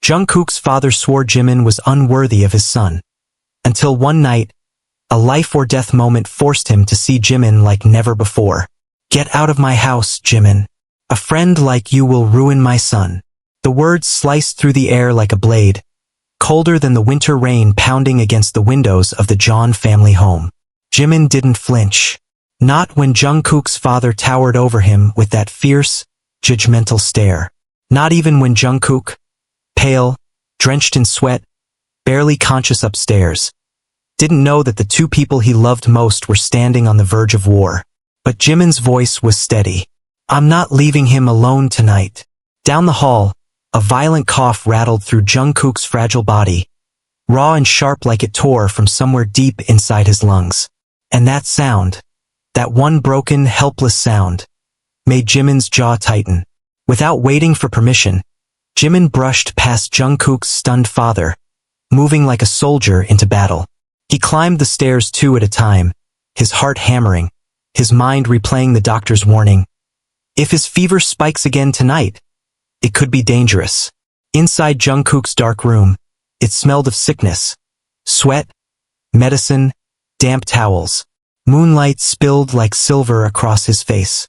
Jungkook's father swore Jimin was unworthy of his son. Until one night, a life-or-death moment forced him to see Jimin like never before. "Get out of my house, Jimin. A friend like you will ruin my son." The words sliced through the air like a blade, colder than the winter rain pounding against the windows of the Jeon family home. Jimin didn't flinch. Not when Jungkook's father towered over him with that fierce, judgmental stare. Not even when Jungkook, pale, drenched in sweat, barely conscious upstairs, didn't know that the two people he loved most were standing on the verge of war. But Jimin's voice was steady. "I'm not leaving him alone tonight." Down the hall, a violent cough rattled through Jungkook's fragile body, raw and sharp like it tore from somewhere deep inside his lungs. And that sound, that one broken, helpless sound, made Jimin's jaw tighten. Without waiting for permission, Jimin brushed past Jungkook's stunned father, moving like a soldier into battle. He climbed the stairs two at a time, his heart hammering, his mind replaying the doctor's warning. If his fever spikes again tonight, it could be dangerous. Inside Jungkook's dark room, it smelled of sickness, sweat, medicine, damp towels. Moonlight spilled like silver across his face.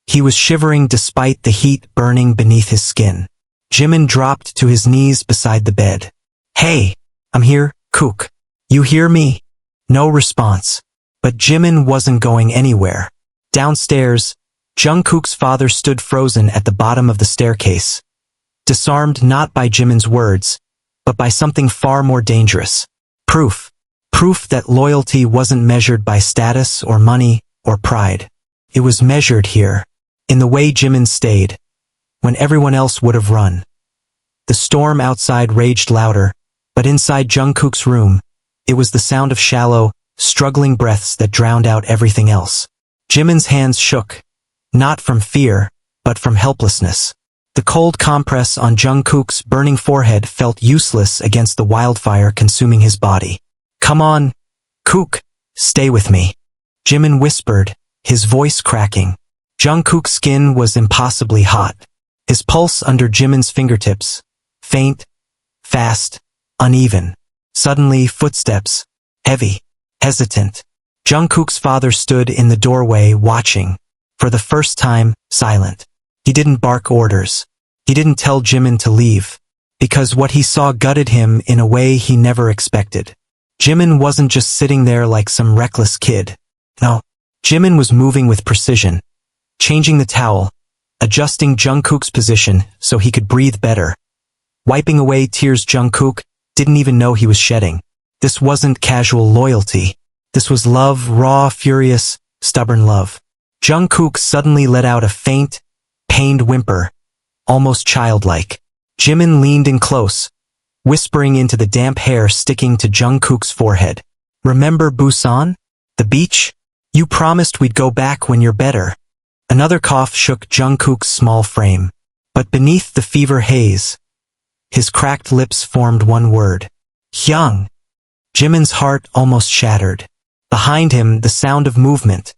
He was shivering despite the heat burning beneath his skin. Jimin dropped to his knees beside the bed. "Hey, I'm here, Kook. You hear me?" No response. But Jimin wasn't going anywhere. Downstairs, Jungkook's father stood frozen at the bottom of the staircase, disarmed not by Jimin's words, but by something far more dangerous. Proof. Proof that loyalty wasn't measured by status or money or pride. It was measured here, in the way Jimin stayed, when everyone else would have run. The storm outside raged louder, but inside Jungkook's room, it was the sound of shallow, struggling breaths that drowned out everything else. Jimin's hands shook, not from fear, but from helplessness. The cold compress on Jungkook's burning forehead felt useless against the wildfire consuming his body. "Come on, Kook, stay with me," Jimin whispered, his voice cracking. Jungkook's skin was impossibly hot. His pulse under Jimin's fingertips, faint, fast, uneven. Suddenly, footsteps, heavy, hesitant. Jungkook's father stood in the doorway watching, for the first time, silent. He didn't bark orders. He didn't tell Jimin to leave, because what he saw gutted him in a way he never expected. Jimin wasn't just sitting there like some reckless kid. No, Jimin was moving with precision, changing the towel, adjusting Jungkook's position so he could breathe better, wiping away tears Jungkook didn't even know he was shedding. This wasn't casual loyalty. This was love, raw, furious, stubborn love. Jungkook suddenly let out a faint, pained whimper, almost childlike. Jimin leaned in close, whispering into the damp hair sticking to Jungkook's forehead. "Remember Busan? The beach? You promised we'd go back when you're better." Another cough shook Jungkook's small frame. But beneath the fever haze, his cracked lips formed one word. "Hyung." Jimin's heart almost shattered. Behind him, the sound of movement.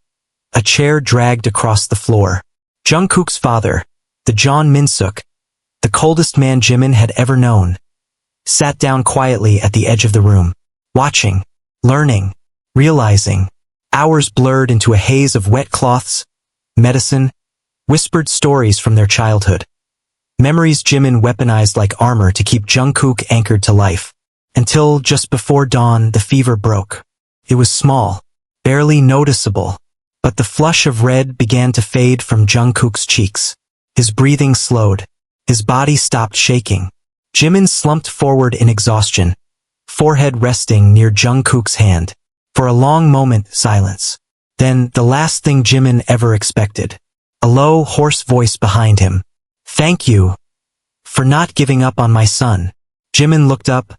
A chair dragged across the floor. Jungkook's father, the Jeon Minsuk, the coldest man Jimin had ever known, sat down quietly at the edge of the room, watching, learning, realizing. Hours blurred into a haze of wet cloths, medicine, whispered stories from their childhood. Memories Jimin weaponized like armor to keep Jungkook anchored to life. Until, just before dawn, the fever broke. It was small, barely noticeable, but the flush of red began to fade from Jungkook's cheeks. His breathing slowed. His body stopped shaking. Jimin slumped forward in exhaustion, forehead resting near Jungkook's hand. For a long moment, silence. Then, the last thing Jimin ever expected. A low, hoarse voice behind him. "Thank you for not giving up on my son." Jimin looked up,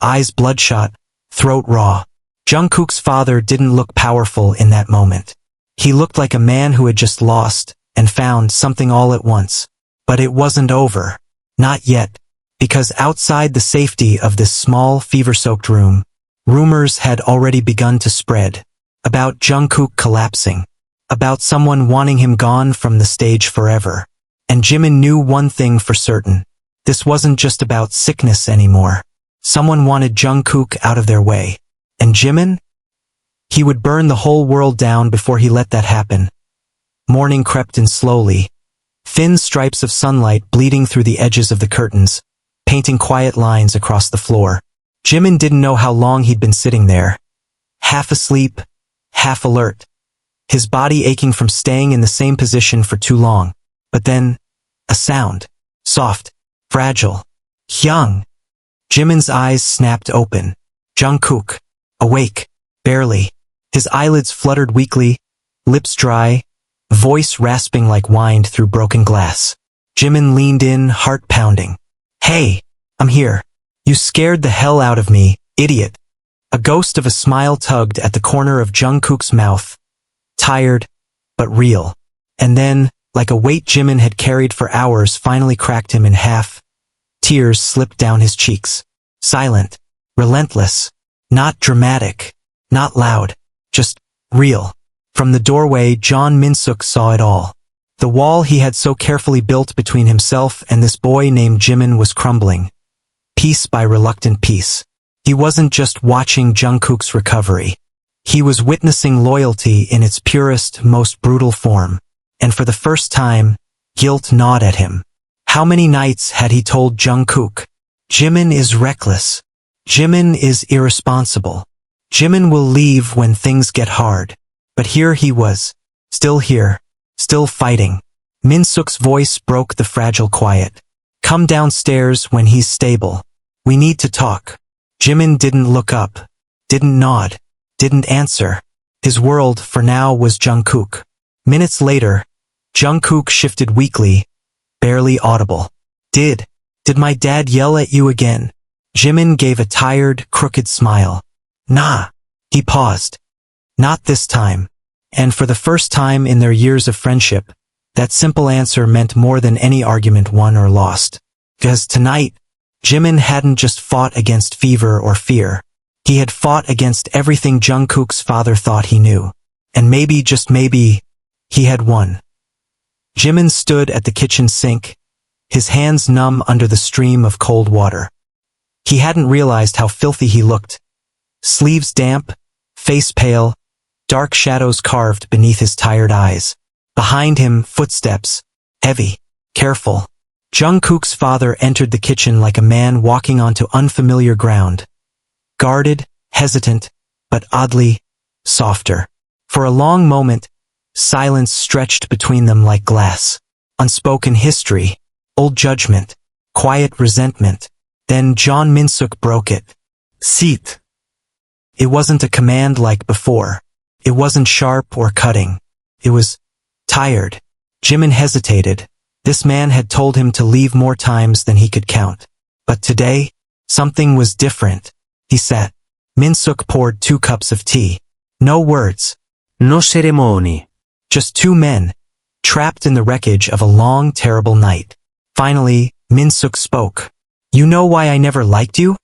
eyes bloodshot, throat raw. Jungkook's father didn't look powerful in that moment. He looked like a man who had just lost and found something all at once. But it wasn't over. Not yet. Because outside the safety of this small, fever-soaked room, rumors had already begun to spread. About Jungkook collapsing. About someone wanting him gone from the stage forever. And Jimin knew one thing for certain. This wasn't just about sickness anymore. Someone wanted Jungkook out of their way. And Jimin? He would burn the whole world down before he let that happen. Morning crept in slowly. Thin stripes of sunlight bleeding through the edges of the curtains, painting quiet lines across the floor. Jimin didn't know how long he'd been sitting there. Half asleep, half alert. His body aching from staying in the same position for too long. But then, a sound. Soft, fragile. Hyung. Jimin's eyes snapped open. Jungkook. Awake. Barely. His eyelids fluttered weakly, lips dry, voice rasping like wind through broken glass. Jimin leaned in, heart pounding. Hey, I'm here. You scared the hell out of me, idiot. A ghost of a smile tugged at the corner of Jungkook's mouth. Tired, but real. And then, like a weight Jimin had carried for hours finally cracked him in half. Tears slipped down his cheeks. Silent, relentless, not dramatic, not loud, just real. From the doorway, Jeon Min-suk saw it all. The wall he had so carefully built between himself and this boy named Jimin was crumbling. Piece by reluctant piece. He wasn't just watching Jungkook's recovery. He was witnessing loyalty in its purest, most brutal form. And for the first time, guilt gnawed at him. How many nights had he told Jungkook, Jimin is reckless. Jimin is irresponsible. Jimin will leave when things get hard. But here he was, still here, still fighting. Min-suk's voice broke the fragile quiet. Come downstairs when he's stable. We need to talk. Jimin didn't look up, didn't nod, didn't answer. His world, for now, was Jungkook. Minutes later, Jungkook shifted weakly, barely audible. Did my dad yell at you again? Jimin gave a tired, crooked smile. Nah. He paused. Not this time. And for the first time in their years of friendship, that simple answer meant more than any argument won or lost. Because tonight, Jimin hadn't just fought against fever or fear. He had fought against everything Jungkook's father thought he knew. And maybe, just maybe, he had won. Jimin stood at the kitchen sink, his hands numb under the stream of cold water. He hadn't realized how filthy he looked. Sleeves damp, face pale, dark shadows carved beneath his tired eyes. Behind him, footsteps, heavy, careful. Jungkook's father entered the kitchen like a man walking onto unfamiliar ground. Guarded, hesitant, but oddly softer. For a long moment, silence stretched between them like glass. Unspoken history, old judgment, quiet resentment. Then Jeon Min-suk broke it. Sit. It wasn't a command like before. It wasn't sharp or cutting. It was tired. Jimin hesitated. This man had told him to leave more times than he could count. But today, something was different. He sat. Min-suk poured 2 cups of tea. No words. No ceremony. Just 2 men, trapped in the wreckage of a long, terrible night. Finally, Min-suk spoke. You know why I never liked you?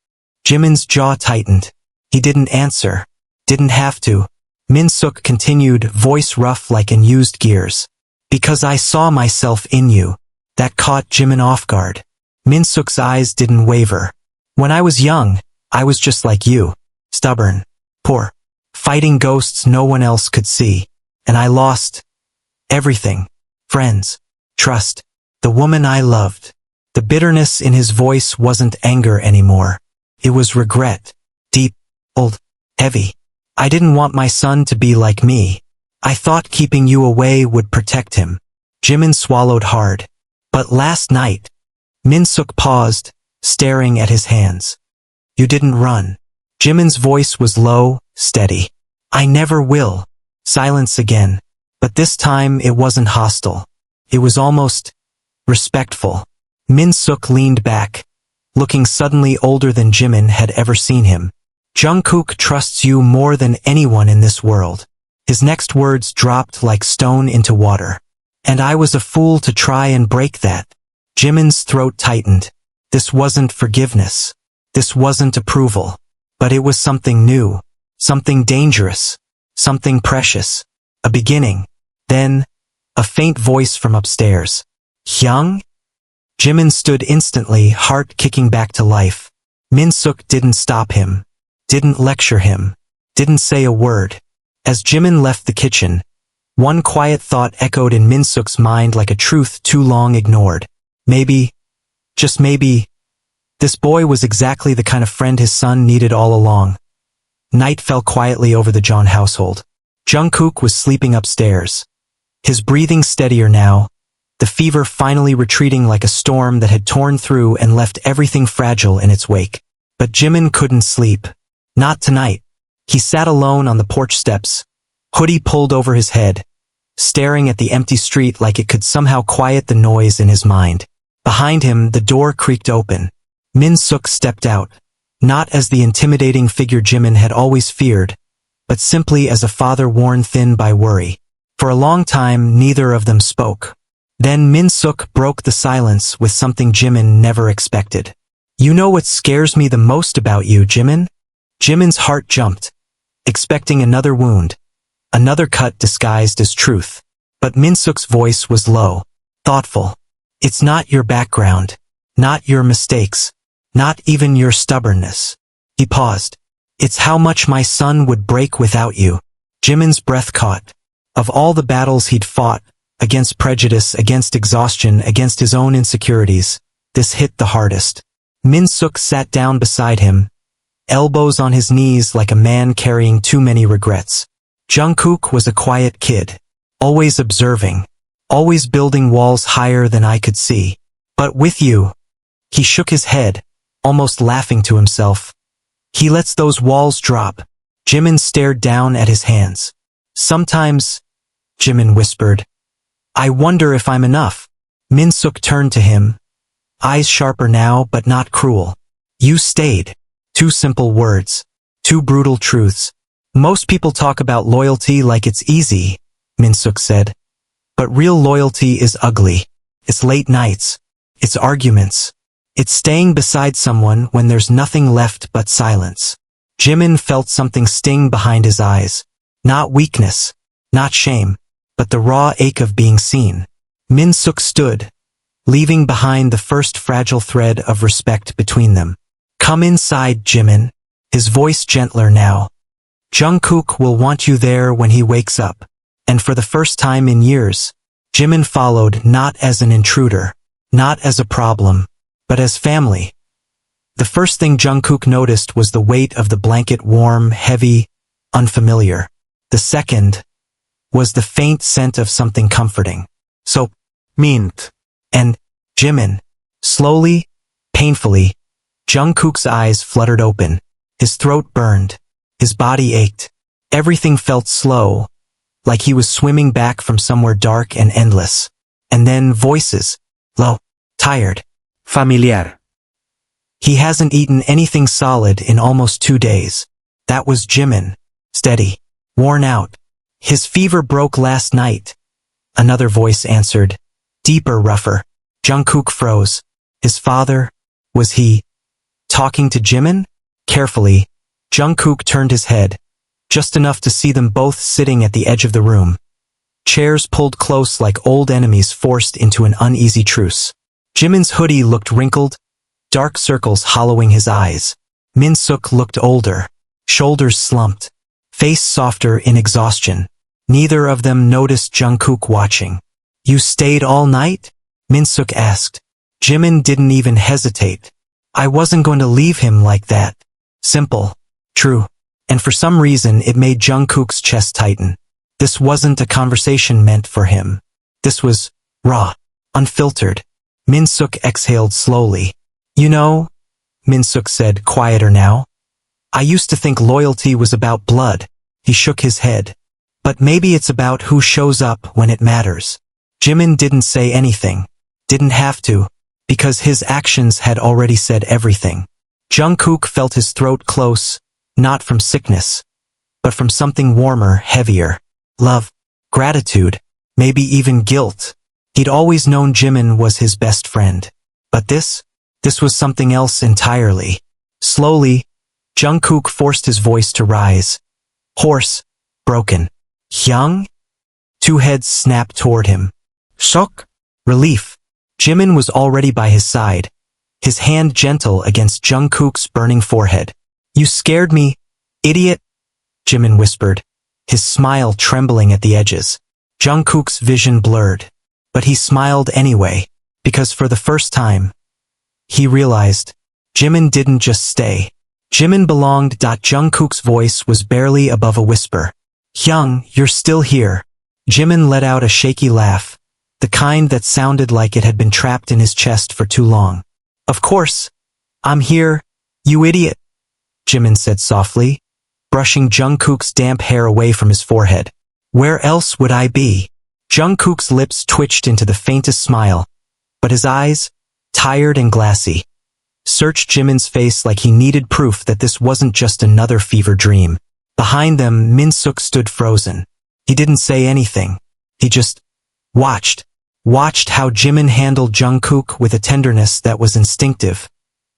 Jimin's jaw tightened. He didn't answer. Didn't have to. Min-suk continued, voice rough like unused gears. Because I saw myself in you. That caught Jimin off guard. Min-suk's eyes didn't waver. When I was young, I was just like you. Stubborn. Poor. Fighting ghosts no one else could see. And I lost everything. Friends. Trust. The woman I loved. The bitterness in his voice wasn't anger anymore. It was regret. Deep, old, heavy. I didn't want my son to be like me. I thought keeping you away would protect him. Jimin swallowed hard. But last night, Min-suk paused, staring at his hands. You didn't run. Jimin's voice was low, steady. I never will. Silence again. But this time it wasn't hostile. It was almost respectful. Min-suk leaned back, looking suddenly older than Jimin had ever seen him. Jungkook trusts you more than anyone in this world. His next words dropped like stone into water. And I was a fool to try and break that. Jimin's throat tightened. This wasn't forgiveness. This wasn't approval. But it was something new. Something dangerous. Something precious. A beginning. Then, a faint voice from upstairs. Hyung? Jimin stood instantly, heart kicking back to life. Min-suk didn't stop him, didn't lecture him, didn't say a word. As Jimin left the kitchen, one quiet thought echoed in Min-suk's mind like a truth too long ignored. Maybe, just maybe, this boy was exactly the kind of friend his son needed all along. Night fell quietly over the Jeon household. Jungkook was sleeping upstairs. His breathing steadier now, the fever finally retreating like a storm that had torn through and left everything fragile in its wake. But Jimin couldn't sleep. Not tonight. He sat alone on the porch steps, hoodie pulled over his head, staring at the empty street like it could somehow quiet the noise in his mind. Behind him, the door creaked open. Min-suk stepped out, not as the intimidating figure Jimin had always feared, but simply as a father worn thin by worry. For a long time, neither of them spoke. Then Min-suk broke the silence with something Jimin never expected. "You know what scares me the most about you, Jimin?" Jimin's heart jumped, expecting another wound, another cut disguised as truth. But Min-suk's voice was low, thoughtful. "It's not your background, not your mistakes, not even your stubbornness." He paused. "It's how much my son would break without you." Jimin's breath caught. Of all the battles he'd fought, against prejudice, against exhaustion, against his own insecurities, this hit the hardest. Min-suk sat down beside him, elbows on his knees like a man carrying too many regrets. Jungkook was a quiet kid, always observing, always building walls higher than I could see. But with you, he shook his head, almost laughing to himself. He lets those walls drop. Jimin stared down at his hands. "Sometimes," Jimin whispered, "I wonder if I'm enough." Min-suk turned to him, eyes sharper now but not cruel. "You stayed." Two simple words, two brutal truths. "Most people talk about loyalty like it's easy," Min-suk said. "But real loyalty is ugly. It's late nights. It's arguments. It's staying beside someone when there's nothing left but silence." Jimin felt something sting behind his eyes. Not weakness, not shame, but the raw ache of being seen. Min-suk stood, leaving behind the first fragile thread of respect between them. "Come inside, Jimin," his voice gentler now. "Jungkook will want you there when he wakes up." And for the first time in years, Jimin followed not as an intruder, not as a problem, but as family. The first thing Jungkook noticed was the weight of the blanket, warm, heavy, unfamiliar. The second was the faint scent of something comforting. Soap, mint, and Jimin. Slowly, painfully, Jungkook's eyes fluttered open. His throat burned. His body ached. Everything felt slow, like he was swimming back from somewhere dark and endless. And then voices. Low, tired, familiar. "He hasn't eaten anything solid in almost 2 days. That was Jimin. Steady, worn out. "His fever broke last night," another voice answered, deeper, rougher. Jungkook froze. His father, was he talking to Jimin? Carefully, Jungkook turned his head, just enough to see them both sitting at the edge of the room. Chairs pulled close like old enemies forced into an uneasy truce. Jimin's hoodie looked wrinkled, dark circles hollowing his eyes. Min-suk looked older, shoulders slumped, face softer in exhaustion. Neither of them noticed Jungkook watching. "You stayed all night?" Min-suk asked. Jimin didn't even hesitate. "I wasn't going to leave him like that." Simple, true, and for some reason it made Jungkook's chest tighten. This wasn't a conversation meant for him. This was raw, unfiltered. Min-suk exhaled slowly. "You know," Min-suk said, quieter now, "I used to think loyalty was about blood." He shook his head. "But maybe it's about who shows up when it matters." Jimin didn't say anything. Didn't have to, because his actions had already said everything. Jungkook felt his throat close, not from sickness, but from something warmer, heavier. Love, gratitude, maybe even guilt. He'd always known Jimin was his best friend. But this was something else entirely. Slowly, Jungkook forced his voice to rise. Hoarse, broken. "Hyung?" Two heads snapped toward him. Shock, relief, Jimin was already by his side, his hand gentle against Jungkook's burning forehead. "You scared me, idiot," Jimin whispered, his smile trembling at the edges. Jungkook's vision blurred, but he smiled anyway, because for the first time, he realized Jimin didn't just stay. Jimin belonged. Jungkook's voice was barely above a whisper. "Hyung, you're still here." Jimin let out a shaky laugh, the kind that sounded like it had been trapped in his chest for too long. "Of course, I'm here, you idiot," Jimin said softly, brushing Jungkook's damp hair away from his forehead. "Where else would I be?" Jungkook's lips twitched into the faintest smile, but his eyes, tired and glassy, searched Jimin's face like he needed proof that this wasn't just another fever dream. Behind them, Min-suk stood frozen. He didn't say anything. He just watched how Jimin handled Jungkook with a tenderness that was instinctive,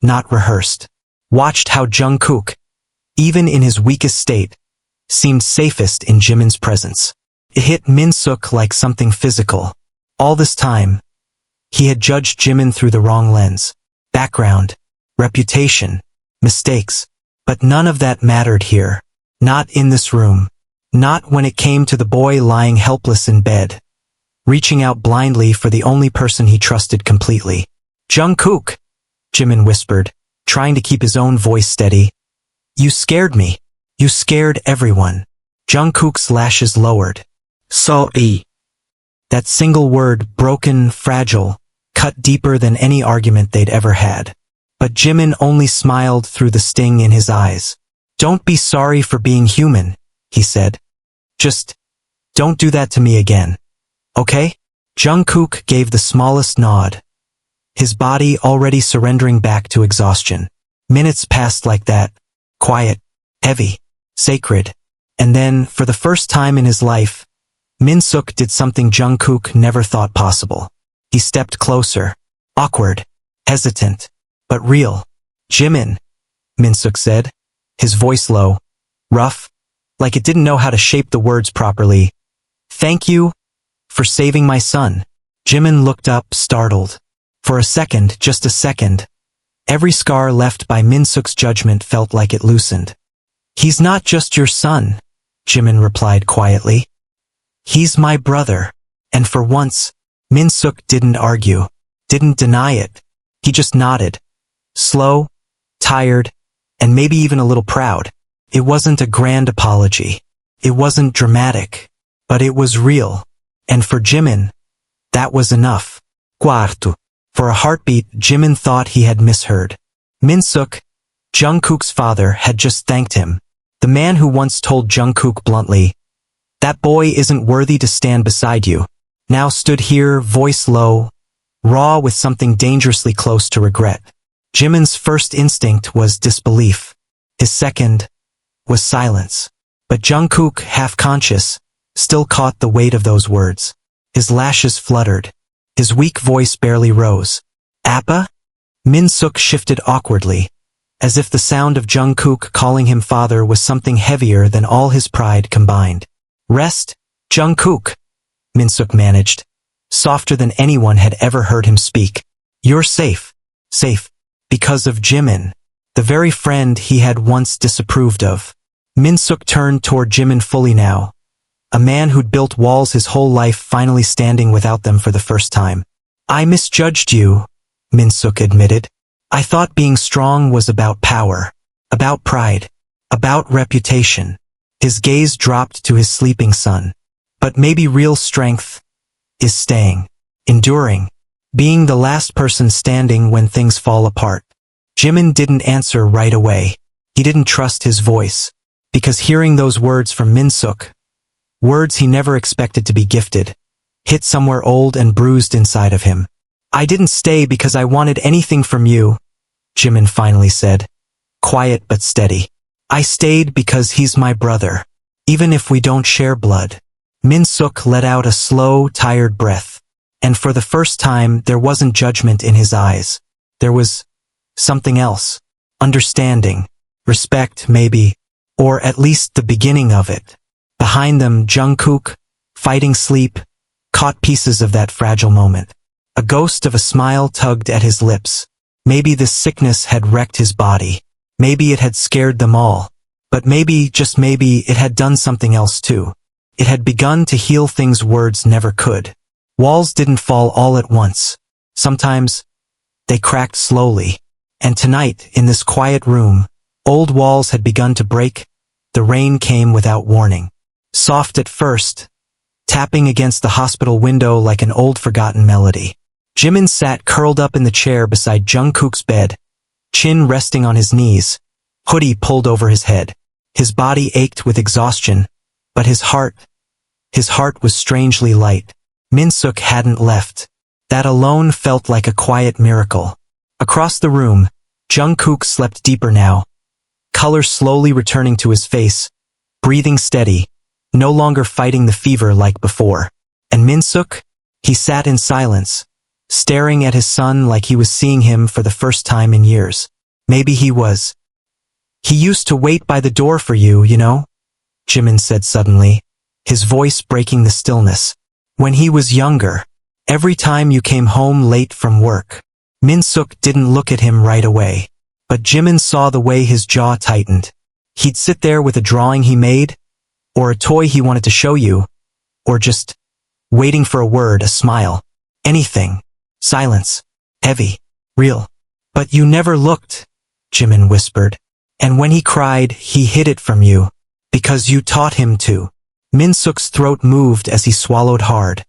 not rehearsed. Watched how Jungkook, even in his weakest state, seemed safest in Jimin's presence. It hit Min-suk like something physical. All this time, he had judged Jimin through the wrong lens. Background, reputation, mistakes. But none of that mattered here. Not in this room. Not when it came to the boy lying helpless in bed, reaching out blindly for the only person he trusted completely. "Jungkook," Jimin whispered, trying to keep his own voice steady. "You scared me. You scared everyone." Jungkook's lashes lowered. "Sorry." That single word, broken, fragile, cut deeper than any argument they'd ever had. But Jimin only smiled through the sting in his eyes. "Don't be sorry for being human," he said. "Just don't do that to me again. Okay?" Jungkook gave the smallest nod, his body already surrendering back to exhaustion. Minutes passed like that, quiet, heavy, sacred. And then, for the first time in his life, Min-suk did something Jungkook never thought possible. He stepped closer, awkward, hesitant, but real. "Jimin," Min-suk said, his voice low, rough, like it didn't know how to shape the words properly. "Thank you for saving my son." Jimin looked up, startled. For a second, just a second, every scar left by Min-suk's judgment felt like it loosened. "He's not just your son," Jimin replied quietly. "He's my brother." And for once, Min-suk didn't argue, didn't deny it. He just nodded. Slow, tired, and maybe even a little proud. It wasn't a grand apology. It wasn't dramatic. But it was real. And for Jimin, that was enough. Quarto. For a heartbeat, Jimin thought he had misheard. Min-suk, Jungkook's father, had just thanked him. The man who once told Jungkook bluntly, "That boy isn't worthy to stand beside you," now stood here, voice low, raw with something dangerously close to regret. Jimin's first instinct was disbelief. His second was silence. But Jungkook, half-conscious, still caught the weight of those words. His lashes fluttered. His weak voice barely rose. "Appa?" Min-suk shifted awkwardly, as if the sound of Jungkook calling him father was something heavier than all his pride combined. "Rest, Jungkook," Min-suk managed, softer than anyone had ever heard him speak. "You're safe. Safe. Because of Jimin, the very friend he had once disapproved of." Min-suk turned toward Jimin fully now, a man who'd built walls his whole life finally standing without them for the first time. "I misjudged you," Min-suk admitted. "I thought being strong was about power, about pride, about reputation." His gaze dropped to his sleeping son. "But maybe real strength is staying, enduring, being the last person standing when things fall apart." Jimin didn't answer right away. He didn't trust his voice, because hearing those words from Min-suk, words he never expected to be gifted, hit somewhere old and bruised inside of him. "I didn't stay because I wanted anything from you," Jimin finally said, quiet but steady. "I stayed because he's my brother, even if we don't share blood." Min-suk let out a slow, tired breath, and for the first time there wasn't judgment in his eyes. There was something else. Understanding, respect maybe, or at least the beginning of it. Behind them, Jungkook, fighting sleep, caught pieces of that fragile moment. A ghost of a smile tugged at his lips. Maybe this sickness had wrecked his body. Maybe it had scared them all. But maybe, just maybe, it had done something else too. It had begun to heal things words never could. Walls didn't fall all at once. Sometimes, they cracked slowly. And tonight, in this quiet room, old walls had begun to break. The rain came without warning. Soft at first, tapping against the hospital window like an old forgotten melody. Jimin sat curled up in the chair beside Jungkook's bed, chin resting on his knees, hoodie pulled over his head. His body ached with exhaustion, but his heart was strangely light. Minsuk hadn't left. That alone felt like a quiet miracle. Across the room, Jungkook slept deeper now, color slowly returning to his face, breathing steady, no longer fighting the fever like before. And Minsuk? He sat in silence, staring at his son like he was seeing him for the first time in years. Maybe he was. He used to wait by the door for you, you know? Jimin said suddenly, his voice breaking the stillness. When he was younger, every time you came home late from work. Minsuk didn't look at him right away, but Jimin saw the way his jaw tightened. He'd sit there with a drawing he made, or a toy he wanted to show you, or just waiting for a word, a smile, anything. Silence. Heavy. Real. But you never looked, Jimin whispered. And when he cried, he hid it from you, because you taught him to. Minsuk's throat moved as he swallowed hard.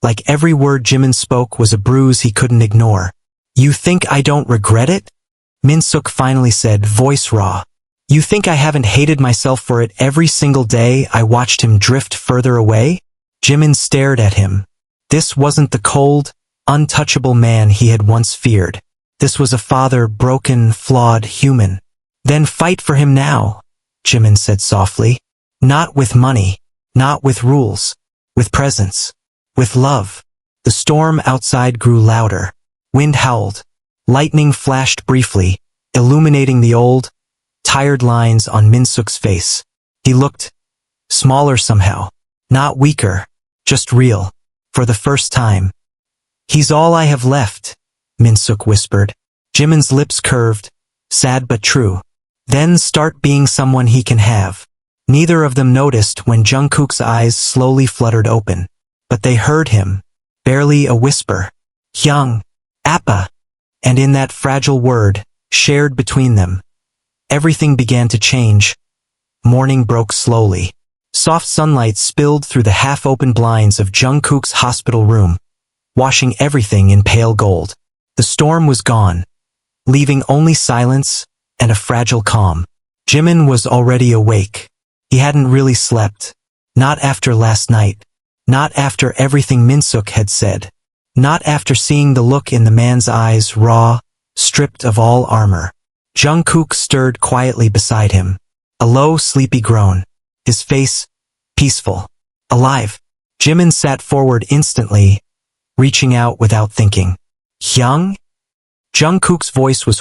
Like every word Jimin spoke was a bruise he couldn't ignore. You think I don't regret it? Minsuk finally said, voice raw. You think I haven't hated myself for it every single day I watched him drift further away? Jimin stared at him. This wasn't the cold, untouchable man he had once feared. This was a father, broken, flawed, human. Then fight for him now, Jimin said softly. Not with money, not with rules, with presence, with love. The storm outside grew louder. Wind howled. Lightning flashed briefly, illuminating the old, tired lines on Minsuk's face. He looked smaller somehow, not weaker, just real, for the first time. He's all I have left, Minsuk whispered. Jimin's lips curved, sad but true. Then start being someone he can have. Neither of them noticed when Jungkook's eyes slowly fluttered open. But they heard him, barely a whisper. Hyung, Appa. And in that fragile word, shared between them, everything began to change. Morning broke slowly. Soft sunlight spilled through the half-open blinds of Jungkook's hospital room, washing everything in pale gold. The storm was gone, leaving only silence and a fragile calm. Jimin was already awake. He hadn't really slept. Not after last night. Not after everything Minsuk had said. Not after seeing the look in the man's eyes, raw, stripped of all armor. Jungkook stirred quietly beside him. A low, sleepy groan. His face, peaceful. Alive. Jimin sat forward instantly, reaching out without thinking. Hyung? Jungkook's voice was